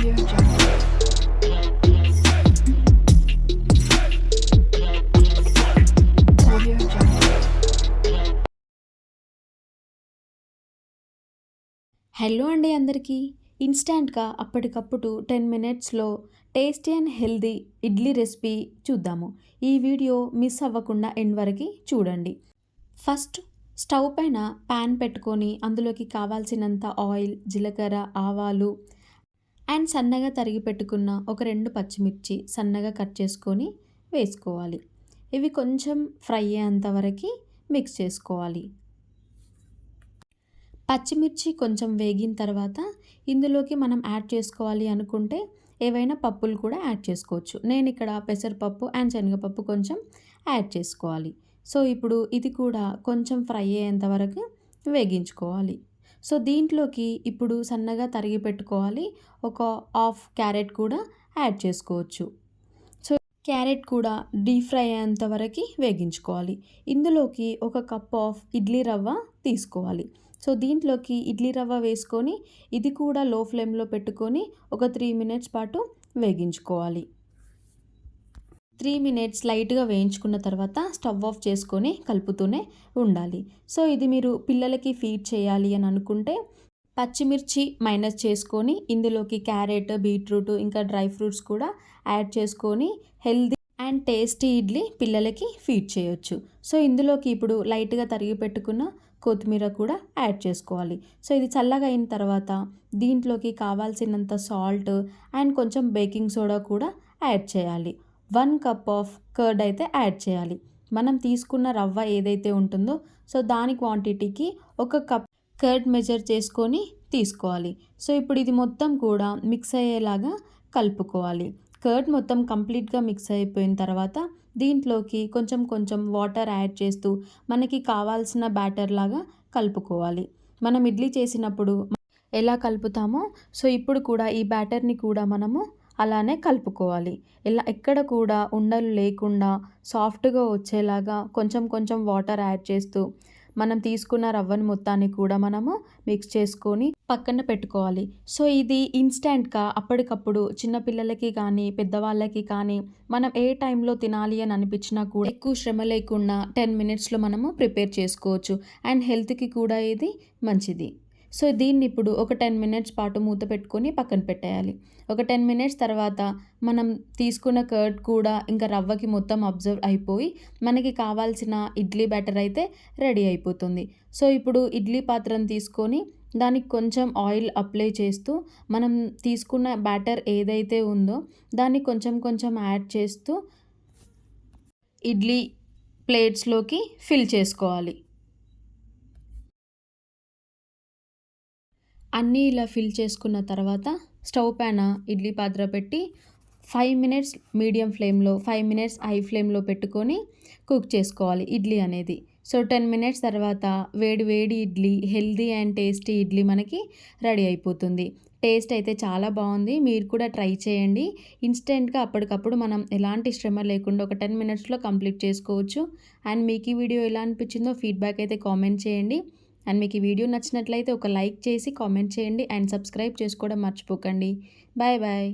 Audio Jungle. Audio Jungle. Hello అండి అందరికీ. ఇన్స్టాంట్గా అప్పటికప్పుడు 10 మినిట్స్లో tasty and healthy idli recipe చూద్దాము. ఈ వీడియో మిస్ అవ్వకుండా ఎండ్ వరకు చూడండి. ఫస్ట్ స్టవ్ పైన ప్యాన్ పెట్టుకొని అందులోకి కావాల్సినంత ఆయిల్, జీలకర్ర, ఆవాలు అండ్ సన్నగా తరిగి పెట్టుకున్న ఒక 2 పచ్చిమిర్చి సన్నగా కట్ చేసుకొని వేసుకోవాలి. ఇవి కొంచెం ఫ్రై అయ్యేంత వరకు మిక్స్ చేసుకోవాలి. పచ్చిమిర్చి కొంచెం వేగిన తర్వాత ఇందులోకి మనం యాడ్ చేసుకోవాలి అనుకుంటే ఏవైనా పప్పులు కూడా యాడ్ చేసుకోవచ్చు. నేను ఇక్కడ పెసరపప్పు అండ్ శనగపప్పు కొంచెం యాడ్ చేసుకోవాలి. సో ఇప్పుడు ఇది కూడా కొంచెం ఫ్రై అయ్యేంత వరకు వేగించుకోవాలి. సో దీంట్లోకి ఇప్పుడు సన్నగా తరిగి పెట్టుకోవాలి. ఒక హాఫ్ క్యారెట్ కూడా యాడ్ చేసుకోవచ్చు. సో క్యారెట్ కూడా డీప్ ఫ్రై అయ్యేంత వరకు వేగించుకోవాలి. ఇందులోకి ఒక కప్ ఆఫ్ ఇడ్లీ రవ్వ తీసుకోవాలి. సో దీంట్లోకి ఇడ్లీ రవ్వ వేసుకొని ఇది కూడా లో ఫ్లేమ్లో పెట్టుకొని ఒక 3 మినిట్స్ పాటు వేగించుకోవాలి. 3 మినిట్స్ లైట్గా వేయించుకున్న తర్వాత స్టవ్ ఆఫ్ చేసుకొని కలుపుతూనే ఉండాలి. సో ఇది మీరు పిల్లలకి ఫీడ్ చేయాలి అని అనుకుంటే పచ్చిమిర్చి మైనస్ చేసుకొని ఇందులోకి క్యారెట్, బీట్రూట్ ఇంకా డ్రై ఫ్రూట్స్ కూడా యాడ్ చేసుకొని హెల్దీ అండ్ టేస్టీ ఇడ్లీ పిల్లలకి ఫీడ్ చేయొచ్చు. సో ఇందులోకి ఇప్పుడు లైట్గా తరిగి పెట్టుకున్న కొత్తిమీర కూడా యాడ్ చేసుకోవాలి. సో ఇది చల్లగా అయిన తర్వాత దీంట్లోకి కావాల్సినంత సాల్ట్ అండ్ కొంచెం బేకింగ్ సోడా కూడా యాడ్ చేయాలి. 1 కప్ ఆఫ్ కర్డ్ అయితే యాడ్ చేయాలి. మనం తీసుకున్న రవ్వ ఏదైతే ఉంటుందో సో దాని క్వాంటిటీకి 1 కప్ కర్డ్ మెజర్ చేసుకొని తీసుకోవాలి. సో ఇప్పుడు ఇది మొత్తం కూడా మిక్స్ అయ్యేలాగా కలుపుకోవాలి. కర్డ్ మొత్తం కంప్లీట్గా మిక్స్ అయిపోయిన తర్వాత దీంట్లోకి కొంచెం కొంచెం వాటర్ యాడ్ చేస్తూ మనకి కావాల్సిన బ్యాటర్ లాగా కలుపుకోవాలి. మనం ఇడ్లీ చేసినప్పుడు ఎలా కలుపుతామో సో ఇప్పుడు కూడా ఈ బ్యాటర్ని కూడా మనము అలానే కలుపుకోవాలి. ఇలా ఎక్కడ కూడా ఉండలు లేకుండా సాఫ్ట్గా వచ్చేలాగా కొంచెం కొంచెం వాటర్ యాడ్ చేస్తూ మనం తీసుకున్న రవ్వని మొత్తాన్ని కూడా మనము మిక్స్ చేసుకొని పక్కన పెట్టుకోవాలి. సో ఇది ఇన్స్టెంట్గా అప్పటికప్పుడు చిన్నపిల్లలకి కానీ పెద్దవాళ్ళకి కానీ మనం ఏ టైంలో తినాలి అని అనిపించినా కూడా ఎక్కువ శ్రమ లేకుండా 10 మినిట్స్లో మనము ప్రిపేర్ చేసుకోవచ్చు. అండ్ హెల్త్కి కూడా ఇది మంచిది. సో దీన్ని ఇప్పుడు ఒక 10 మినిట్స్ పాటు మూత పెట్టుకొని పక్కన పెట్టేయాలి. ఒక 10 మినిట్స్ తర్వాత మనం తీసుకున్న కర్డ్ కూడా ఇంకా రవ్వకి మొత్తం అబ్జర్వ్ అయిపోయి మనకి కావాల్సిన ఇడ్లీ బ్యాటర్ అయితే రెడీ అయిపోతుంది. సో ఇప్పుడు ఇడ్లీ పాత్రను తీసుకొని దానికి కొంచెం ఆయిల్ అప్లై చేస్తూ మనం తీసుకున్న బ్యాటర్ ఏదైతే ఉందో దాన్ని కొంచెం కొంచెం యాడ్ చేస్తూ ఇడ్లీ ప్లేట్స్లోకి ఫిల్ చేసుకోవాలి. అన్నీ ఇలా ఫిల్ చేసుకున్న తర్వాత స్టవ్ పైన ఇడ్లీ పాత్ర పెట్టి 5 మినిట్స్ మీడియం ఫ్లేమ్లో, 5 మినిట్స్ హై ఫ్లేమ్లో పెట్టుకొని కుక్ చేసుకోవాలి ఇడ్లీ అనేది. సో 10 మినిట్స్ తర్వాత వేడి వేడి idli, healthy and tasty idli మనకి రెడీ అయిపోతుంది. టేస్ట్ అయితే చాలా బాగుంది. మీరు కూడా ట్రై చేయండి. ఇన్స్టెంట్గా అప్పటికప్పుడు మనం ఎలాంటి శ్రమ లేకుండా ఒక 10 మినిట్స్లో కంప్లీట్ చేసుకోవచ్చు. అండ్ మీకు ఈ వీడియో ఎలా అనిపించిందో ఫీడ్బ్యాక్ అయితే కామెంట్ చేయండి. అండ్ మీకు ఈ వీడియో నచ్చినట్లయితే ఒక లైక్ చేసి కామెంట్ చేయండి అండ్ సబ్స్క్రైబ్ చేసుకోవడం మర్చిపోకండి. Bye bye.